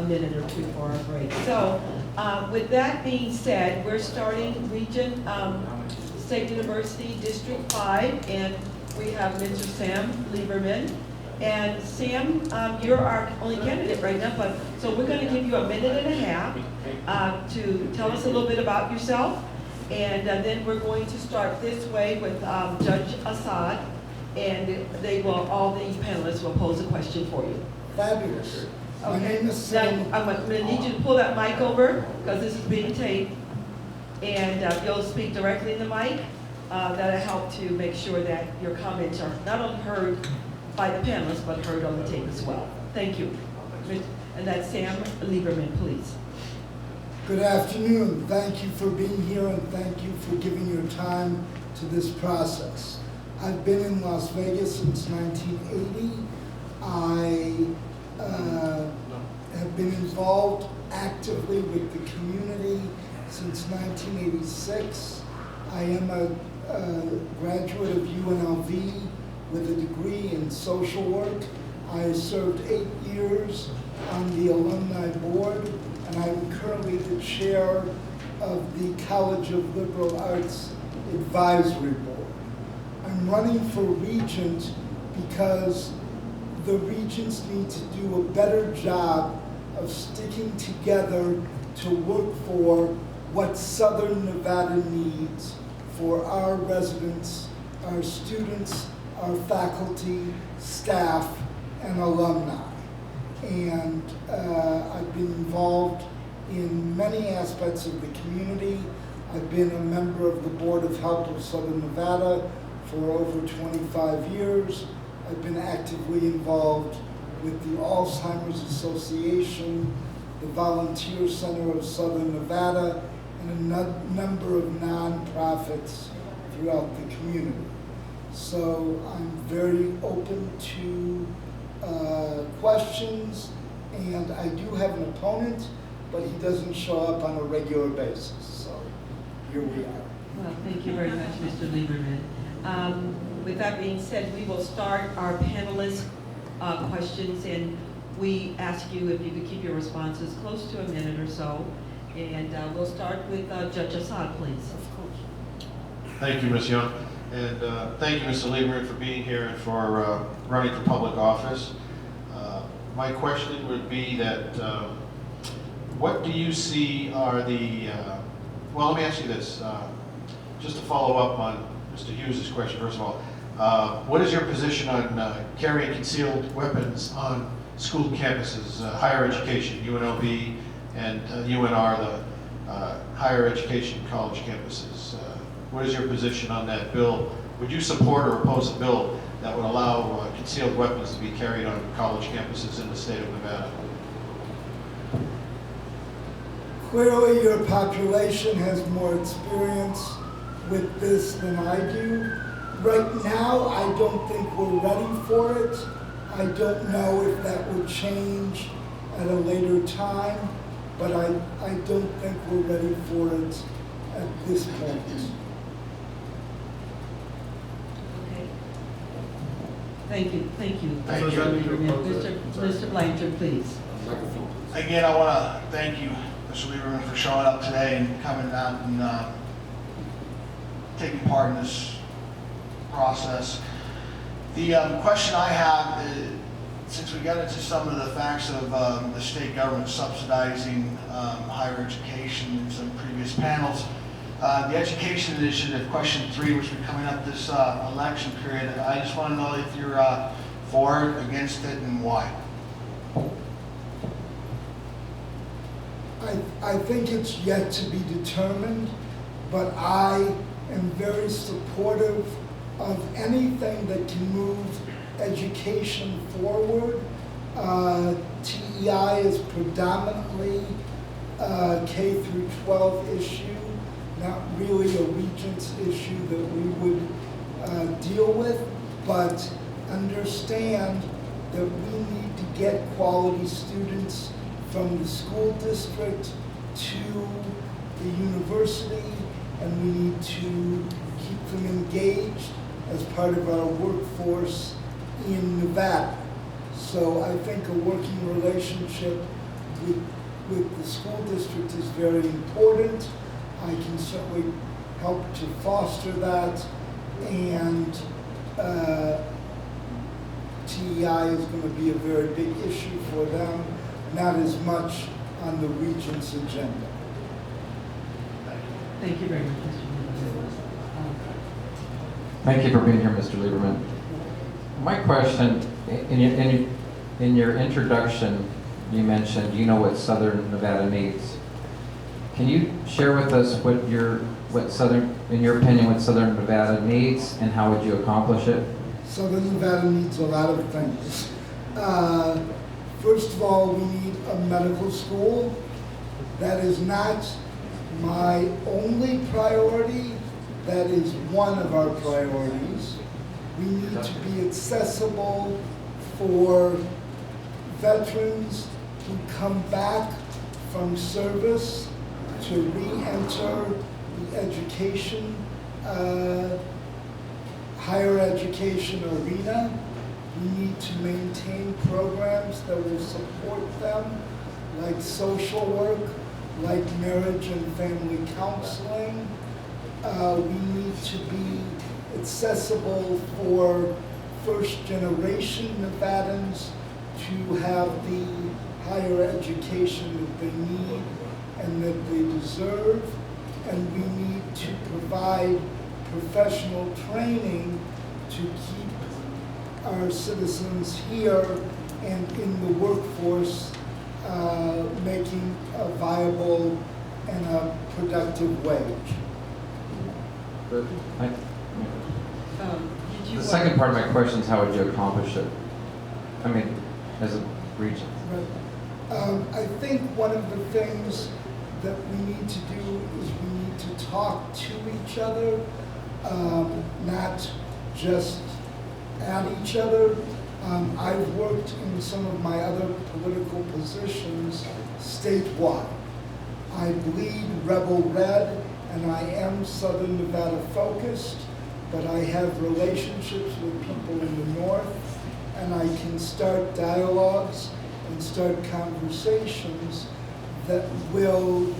minute or two for our break. So with that being said, we're starting Regent State University District 5, and we have Mr. Sam Lieberman. And Sam, you're our only candidate right now, but so we're going to give you a minute and a half to tell us a little bit about yourself, and then we're going to start this way with Judge Assad, and all the panelists will pose a question for you. Fabulous. My Okay. name is Sam. Now, I'm going to need you to pull that mic over because this is being taped, and you'll speak directly in the mic. That'll help to make sure that your comments are not only heard by the panelists, but heard on the tape as well. Thank you. And that's Sam Lieberman, please. Good afternoon. Thank you for being here and thank you for giving your time to this process. I've been in Las Vegas since 1980. I have been involved actively with the community since 1986. I am a graduate of UNLV with a degree in social work. I served 8 years on the alumni board, and I'm currently the chair of the College of Liberal Arts Advisory Board. I'm running for Regent because the Regents need to do a better job of sticking together to work for what Southern Nevada needs for our residents, our students, our faculty, staff, and alumni. And I've been involved in many aspects of the community. I've been a member of the Board of Health of Southern Nevada for over 25 years. I've been actively involved with the Alzheimer's Association, the Volunteer Center of Southern Nevada, and a number of nonprofits throughout the community. So I'm very open to questions, and I do have an opponent, but he doesn't show up on a regular basis. So here we are. Well, thank you very much, Mr. Lieberman. With that being said, we will start our panelist questions, and we ask you if you could keep your responses close to a minute or so. And we'll start with Judge Assad, please. Of course. Thank you, Ms. Young. And thank you, Mr. Lieberman, for being here and for running for public office. My question would be that what do you see are the, well, let me ask you this, just to follow up on Mr. Hughes' question, first of all. What is your position on carrying concealed weapons on school campuses, higher education, UNLV and UNR, the higher education college campuses? What is your position on that bill? Would you support or oppose a bill that would allow concealed weapons to be carried on college campuses in the state of Nevada? Clearly, your population has more experience with this than I do. Right now, I don't think we're ready for it. I don't know if that will change at a later time, but I don't think we're ready for it at this point. Okay. Thank you. Thank you. Mr. Blanchard, please. Again, I want to thank you, Mr. Lieberman, for showing up today and coming out and taking part in this process. The question I have is, since we got into some of the facts of the state government subsidizing higher education in some previous panels, the education initiative, question 3, which will be coming up this election period, I just want to know if you're for it, against it, and why. I think it's yet to be determined, but I am very supportive of anything that can move education forward. TEI is predominantly a K through 12 issue, not really a Regents issue that we would deal with, but understand that we need to get quality students from the school district to the university, and we need to keep them engaged as part of our workforce in Nevada. So I think a working relationship with the school district is very important. I can certainly help to foster that, and TEI is going to be a very big issue for them, not as much on the Regent's agenda. Thank you very much, Mr. Lieberman. Thank you for being here, Mr. Lieberman. My question, in your introduction, you mentioned you know what Southern Nevada needs. Can you share with us in your opinion, what Southern Nevada needs, and how would you accomplish it? Southern Nevada needs a lot of things. First of all, we need a medical school. That is not my only priority. That is one of our priorities. We need to be accessible for veterans who come back from service to re-enter the education, higher education arena. We need to maintain programs that will support them, like social work, like marriage and family counseling. We need to be accessible for first-generation Nevadans to have the higher education that they need and that they deserve. And we need to provide professional training to keep our citizens here and in the workforce, making a viable and a productive wage. Good. Did you The second part of my question is how would you accomplish it? I mean, as a region. Right. I think one of the things that we need to do is we need to talk to each other, not just at each other. I've worked in some of my other political positions statewide. I bleed Rebel Red, and I am Southern Nevada focused, but I have relationships with people in the north, and I can start dialogues and start conversations that will,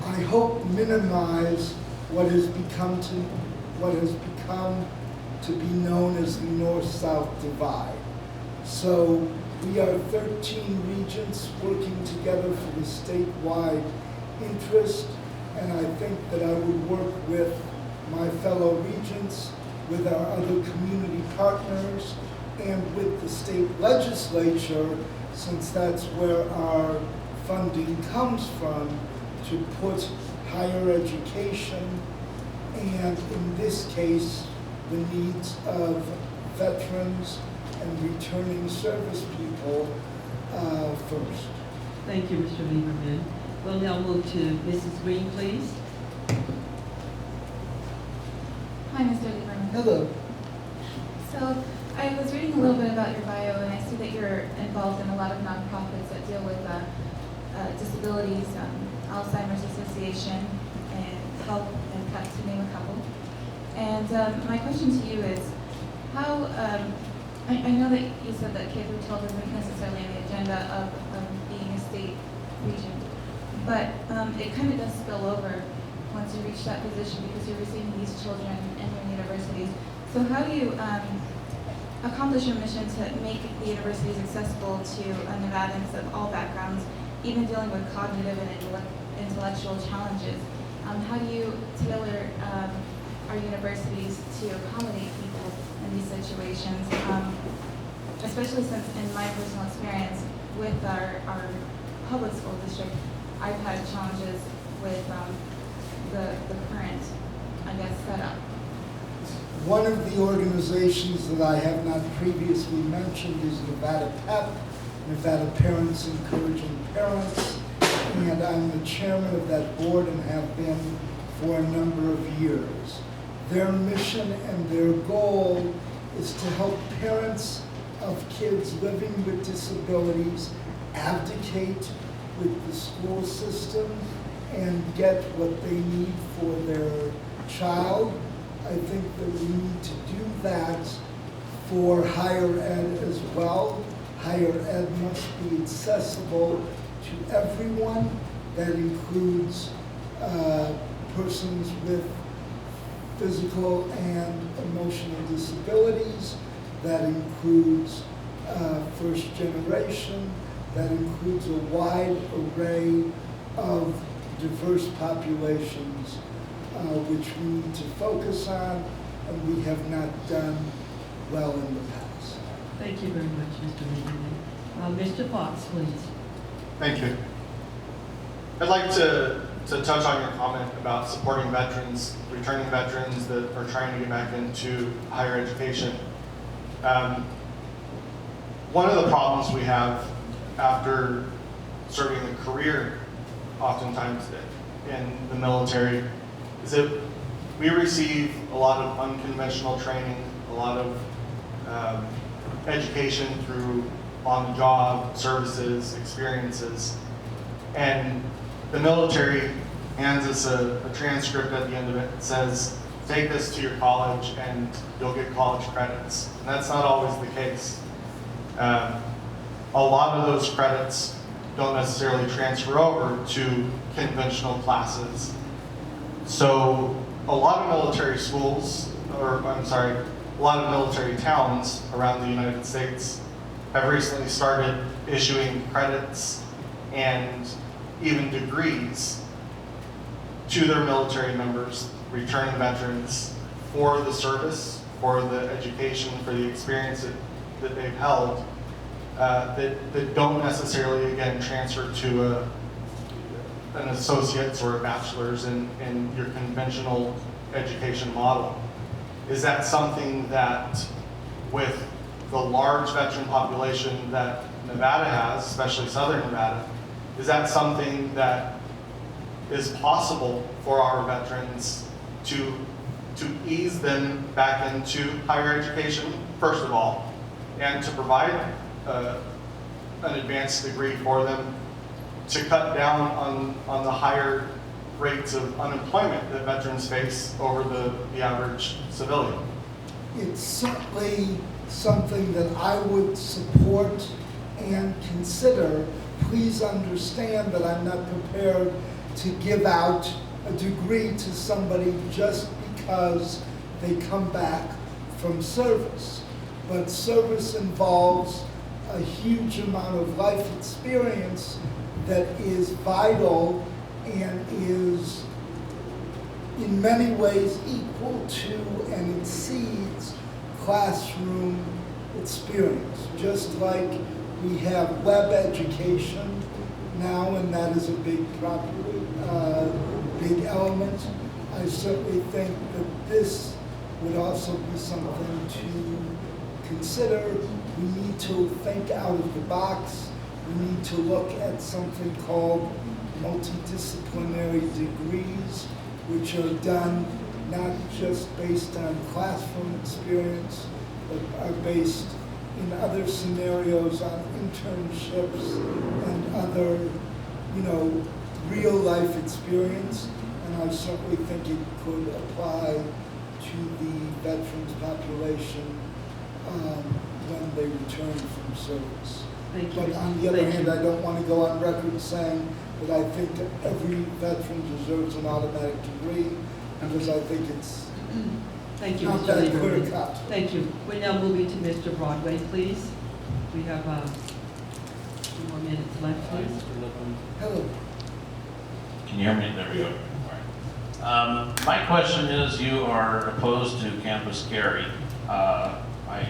I hope, minimize what has become to be known as the North-South divide. So we are 13 regents working together for the statewide interest, and I think that I would work with my fellow regents, with our other community partners, and with the state legislature, since that's where our funding comes from, to put higher education and, in this case, the needs of veterans and returning service people first. Thank you, Mr. Lieberman. We'll now move to Mrs. Green, please. Hi, Mr. Lieberman. Hello. So I was reading a little bit about your bio, and I see that you're involved in a lot of nonprofits that deal with disabilities, Alzheimer's Association, and Help and Cut, to name a couple. And my question to you is, how, I know that you said that K-12 isn't necessarily on the agenda of being a state region, but it kind of does spill over once you reach that position because you're receiving these children in your universities. So how do you accomplish your mission to make the universities accessible to Nevadans of all backgrounds, even dealing with cognitive and intellectual challenges? How do you tailor our universities to accommodate people in these situations? Especially since in my personal experience with our public school district, I've had challenges with the current, I guess, setup. One of the organizations that I have not previously mentioned is Nevada PEP, Nevada Parents Encouraging Parents, and I'm the chairman of that board and have been for a number of years. Their mission and their goal is to help parents of kids living with disabilities advocate with the school system and get what they need for their child. I think that we need to do that for higher ed as well. higher ed must be accessible to everyone. That includes persons with physical and emotional disabilities. That includes first generation. That includes a wide array of diverse populations, which we need to focus on, and we have not done well in the past. Thank you very much, Mr. Lieberman. Mr. Fox, please. Thank you. I'd like to touch on your comment about supporting veterans, returning veterans that are trying to get back into higher education. One of the problems we have after serving a career, oftentimes in the military, is that we receive a lot of unconventional training, a lot of education through on-the-job services, experiences, and the military hands us a transcript at the end of it that says, take this to your college and you'll get college credits. And that's not always the case. A lot of those credits don't necessarily transfer over to conventional classes. So a lot of military schools, a lot of military towns around the United States have recently started issuing credits and even degrees to their military members, returning veterans, for the service, for the education, for the experience that they've held, that don't necessarily, again, transfer to an associate's or a bachelor's in your conventional education model. Is that something that, with the large veteran population that Nevada has, especially Southern Nevada, is that something that is possible for our veterans to ease them back into higher education, first of all, and to provide an advanced degree for them, to cut down on the higher rates of unemployment that veterans face over the average civilian? It's certainly something that I would support and consider. Please understand that I'm not prepared to give out a degree to somebody just because they come back from service. But service involves a huge amount of life experience that is vital and is in many ways equal to and exceeds classroom experience. Just like we have web education now, and that is a big big element. I certainly think that this would also be something to consider. We need to think out of the box. We need to look at something called multidisciplinary degrees, which are done not just based on classroom experience, but are based in other scenarios on internships and other, real life experience. And I certainly think it could apply to the veterans population when they return from service. Thank you. But on the other hand, I don't want to go on record saying that I think that every veteran deserves an automatic degree, because I think it's Thank you, not Mr. that clear Lieberman. cut. Thank you. We're now moving to Mr. Broadway, please. We have a few more minutes left, please. Hello. Can you hear me? There we go. All right. My question is, you are opposed to campus carry. I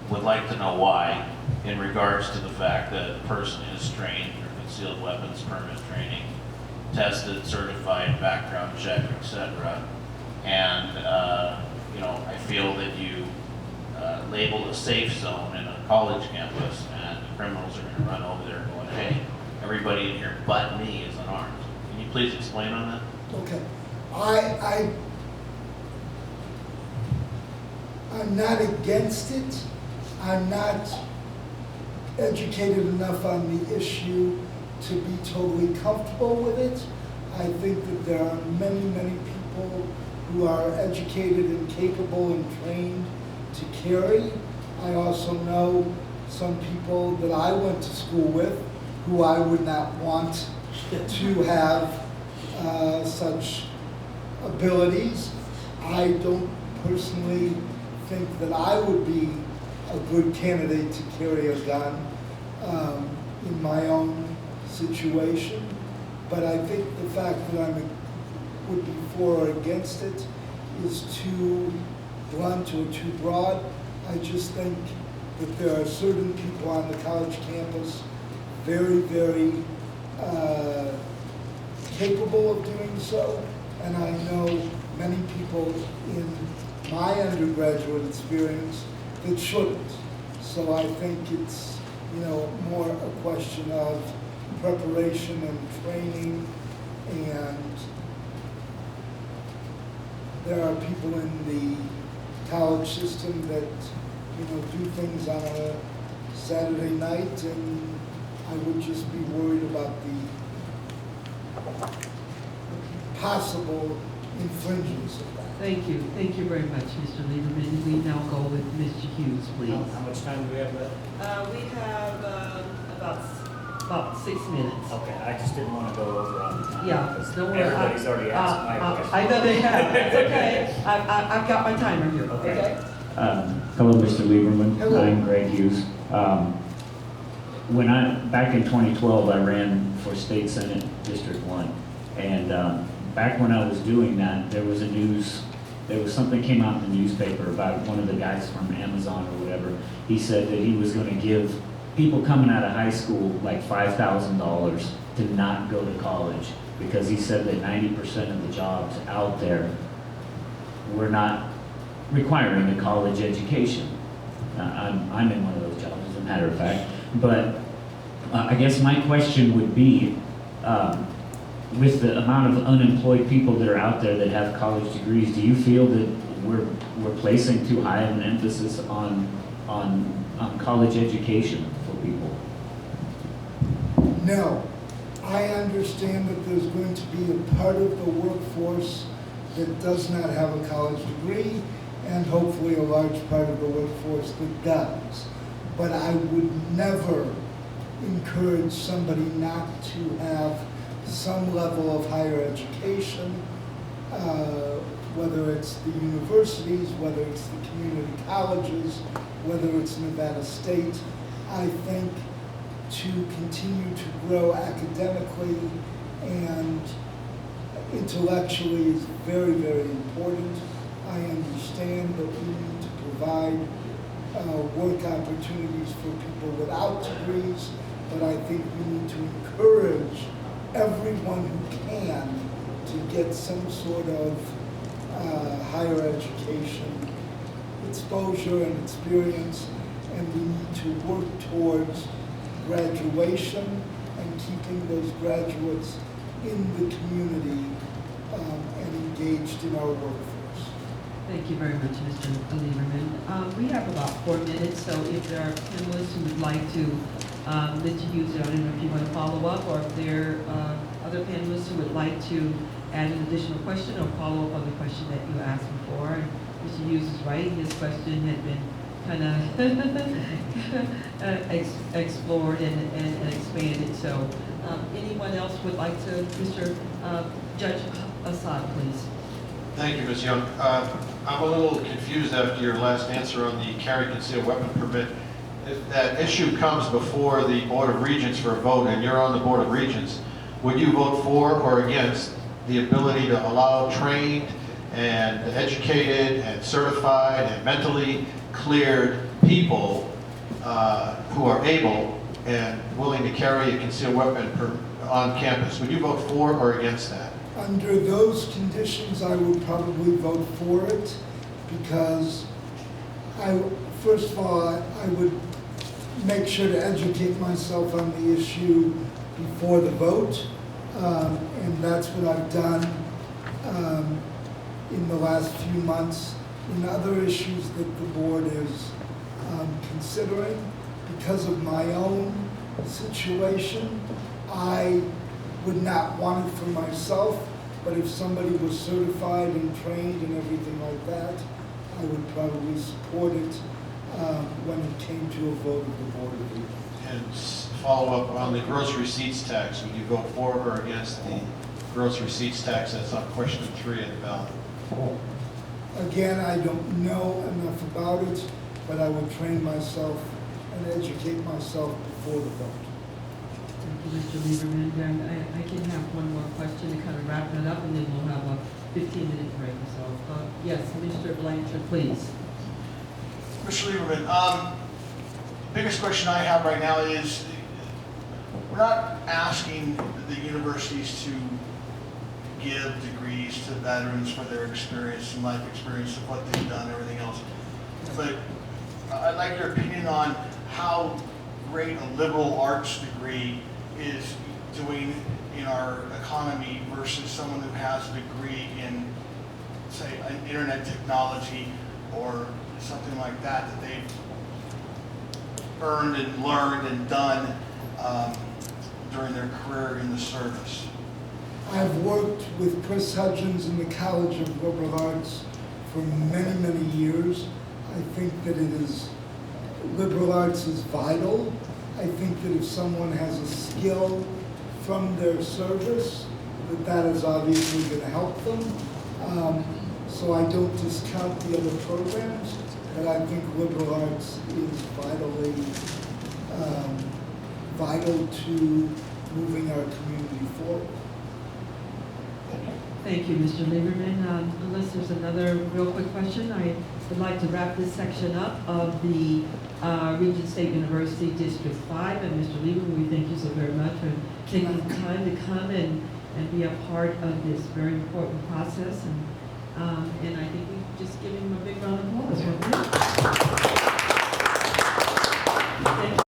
would like to know why, in regards to the fact that a person is trained through concealed weapons permit training, tested, certified, background check, etc. And I feel that you labeled a safe zone in a college campus, and the criminals are going to run over there going, hey, everybody in here but me is unarmed. Can you please explain on that? Okay. I'm not against it. I'm not educated enough on the issue to be totally comfortable with it. I think that there are many, many people who are educated and capable and trained to carry. I also know some people that I went to school with who I would not want to have such abilities. I don't personally think that I would be a good candidate to carry a gun in my own situation. But I think the fact that I would be for or against it is too blunt or too broad. I just think that there are certain people on the college campus very, very capable of doing so, and I know many people in my undergraduate experience that shouldn't. So I think it's, more a question of preparation and training, and there are people in the college system that, do things on a Saturday night, and I would just be worried about the possible infringements of that. Thank you very much, Mr. Lieberman. We now go with Mr. Hughes, please. How much time do we have left? We have about 6 minutes. Okay, I just didn't want to go over on the time. Yeah, because don't worry. Everybody's already asked my question. I know they have. It's okay. I've got my timer here. Okay. Hello, Mr. Lieberman. Hello. I'm Greg Hughes. Back in 2012, I ran for State Senate District 1. And back when I was doing that, there was something came out in the newspaper about one of the guys from Amazon or whatever. He said that he was going to give people coming out of high school like $5,000 to not go to college, because he said that 90% of the jobs out there were not requiring a college education. I'm in one of those jobs, as a matter of fact. But I guess my question would be, with the amount of unemployed people that are out there that have college degrees, do you feel that we're placing too high of an emphasis on college education for people? No. I understand that there's going to be a part of the workforce that does not have a college degree, and hopefully a large part of the workforce that does. But I would never encourage somebody not to have some level of higher education, whether it's the universities, whether it's the community colleges, whether it's Nevada State. I think to continue to grow academically and intellectually is very, very important. I understand that we need to provide work opportunities for people without degrees, but I think we need to encourage everyone who can to get some sort of higher education exposure and experience, and we need to work towards graduation and keeping those graduates in the community and engaged in our workforce. Thank you very much, Mr. Lieberman. We have about 4 minutes, so if there are panelists who would like to, Mr. Hughes, I don't know if you want to follow up, or if there are other panelists who would like to add an additional question or follow up on the question that you asked before. And Mr. Hughes is right, his question had been kind of explored and expanded. So anyone else would like to, Mr. Judge Assad, please. Thank you, Ms. Young. I'm a little confused after your last answer on the carry concealed weapon permit. If that issue comes before the Board of Regents for a vote, and you're on the Board of Regents, would you vote for or against the ability to allow trained and educated and certified and mentally cleared people who are able and willing to carry a concealed weapon on campus? Would you vote for or against that? Under those conditions, I would probably vote for it, because first of all, I would make sure to educate myself on the issue before the vote, and that's what I've done in the last few months. In other issues that the board is considering, because of my own situation, I would not want it for myself, but if somebody was certified and trained and everything like that, I would probably support it. when it came to a vote of the Board of Regents. And follow up on the gross receipts tax, would you vote for or against the gross receipts tax that's on question 3 at the ballot? Again, I don't know enough about it, but I will train myself and educate myself before the vote. Thank you, Mr. Lieberman. And I can have one more question to kind of wrap it up, and then we'll have a 15-minute break. So, yes, Mr. Blanchard, please. Mr. Lieberman, biggest question I have right now is, we're not asking the universities to give degrees to veterans for their experience and life experience of what they've done, everything else. But I'd like your opinion on how great a liberal arts degree is doing in our economy versus someone who has a degree in, say, an internet technology or something like that that they've earned and learned and done during their career in the service. I've worked with Chris Hudgens in the College of Liberal Arts for many, many years. I think that liberal arts is vital. I think that if someone has a skill from their service, that is obviously going to help them. So I don't discount the other programs, but I think liberal arts is vital to moving our community forward. Thank you, Mr. Lieberman. Unless there's another real quick question, I would like to wrap this section up of the Regent State University District 5. And Mr. Lieberman, we thank you so very much for taking the time to come and be a part of this very important process. And I think we just give him a big round of applause.